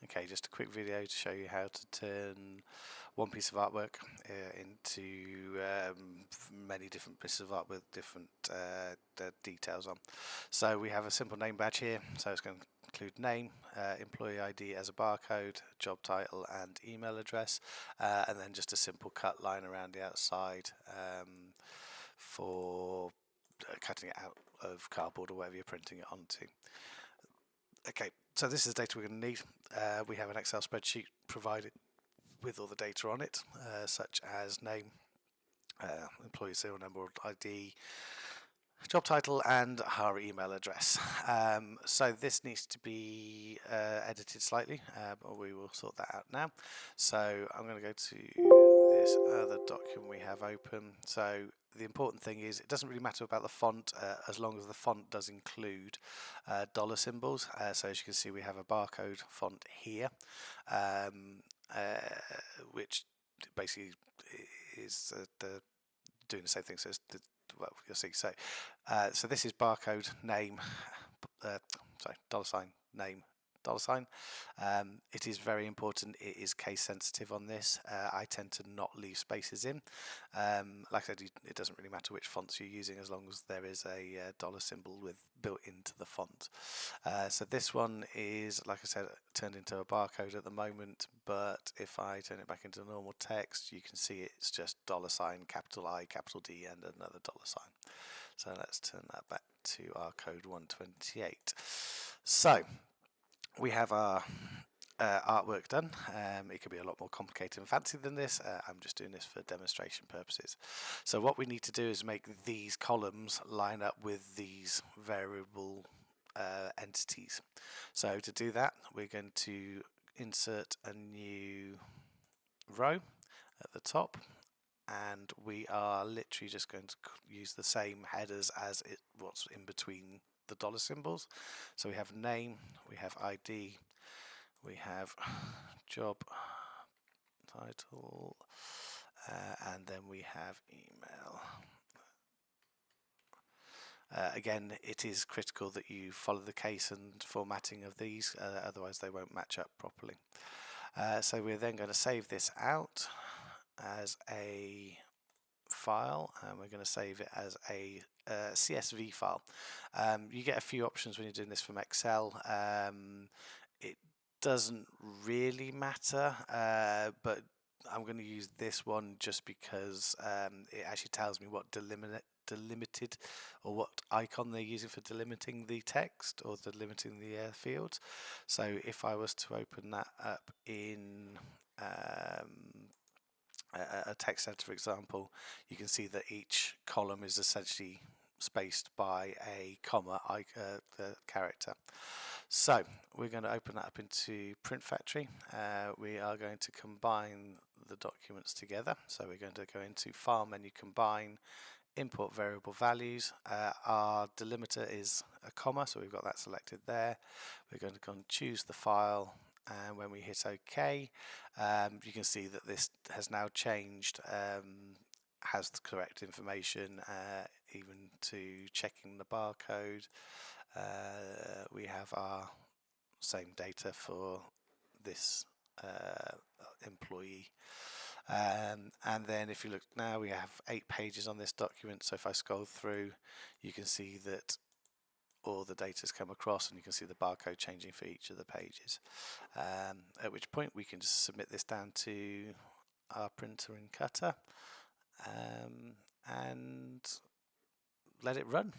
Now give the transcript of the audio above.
Okay, just a quick video to show you how to turn one piece of artwork into many different pieces of art with different details on. So we have a simple name badge here, so it's going to include name, employee ID as a barcode, job title and email address, and then just a simple cut line around the outside for cutting it out of cardboard or whatever you're printing it onto. Okay, so this is the data we're going to need. We have an Excel spreadsheet provided with all the data on it, such as name, employee serial number or ID, job title and our email address. So this needs to be edited slightly, but we will sort that out now. So I'm going to go to this other document we have open. So the important thing is it doesn't really matter about the font as long as the font does include dollar symbols. So as you can see, we have a barcode font here, which basically is doing the same thing. So it's well, you'll see. So this is barcode name, dollar sign name, dollar sign. It is very important. It is case sensitive on this. I tend to not leave spaces in. Like I said, it doesn't really matter which fonts you're using as long as there is a dollar symbol built into the font. So this one is, like I said, turned into a barcode at the moment, but if I turn it back into normal text, you can see it's just dollar sign, capital I, capital D and another dollar sign. So let's turn that back to our code 128. So we have our artwork done. It could be a lot more complicated and fancy than this. I'm just doing this for demonstration purposes. So what we need to do is make these columns line up with these variable entities. So to do that, we're going to insert a new row at the top, and we are literally just going to use the same headers as what's in between the dollar symbols. So we have name, we have ID, we have job title, and then we have email. Again, it is critical that you follow the case and formatting of these, otherwise they won't match up properly. So we're then going to save this out as a file, and we're going to save it as a CSV file. You get a few options when you're doing this from Excel. It doesn't really matter, but I'm going to use this one just because it actually tells me what delimited or what icon they're using for delimiting the text or delimiting the fields. So if I was to open that up in a text editor, for example, you can see that each column is essentially spaced by a comma the character. So we're going to open that up into Print Factory. We are going to combine the documents together. So we're going to go into File menu, Combine, Import Variable Values. Our delimiter is a comma, so we've got that selected there. We're going to go and choose the file, and when we hit OK, you can see that this has now changed, has the correct information, even to checking the barcode. We have our same data for this employee. And then if you look now, we have 8 pages on this document. So if I scroll through, you can see that all the data's come across, and you can see the barcode changing for each of the pages. At which point we can just submit this down to our printer and cutter and let it run.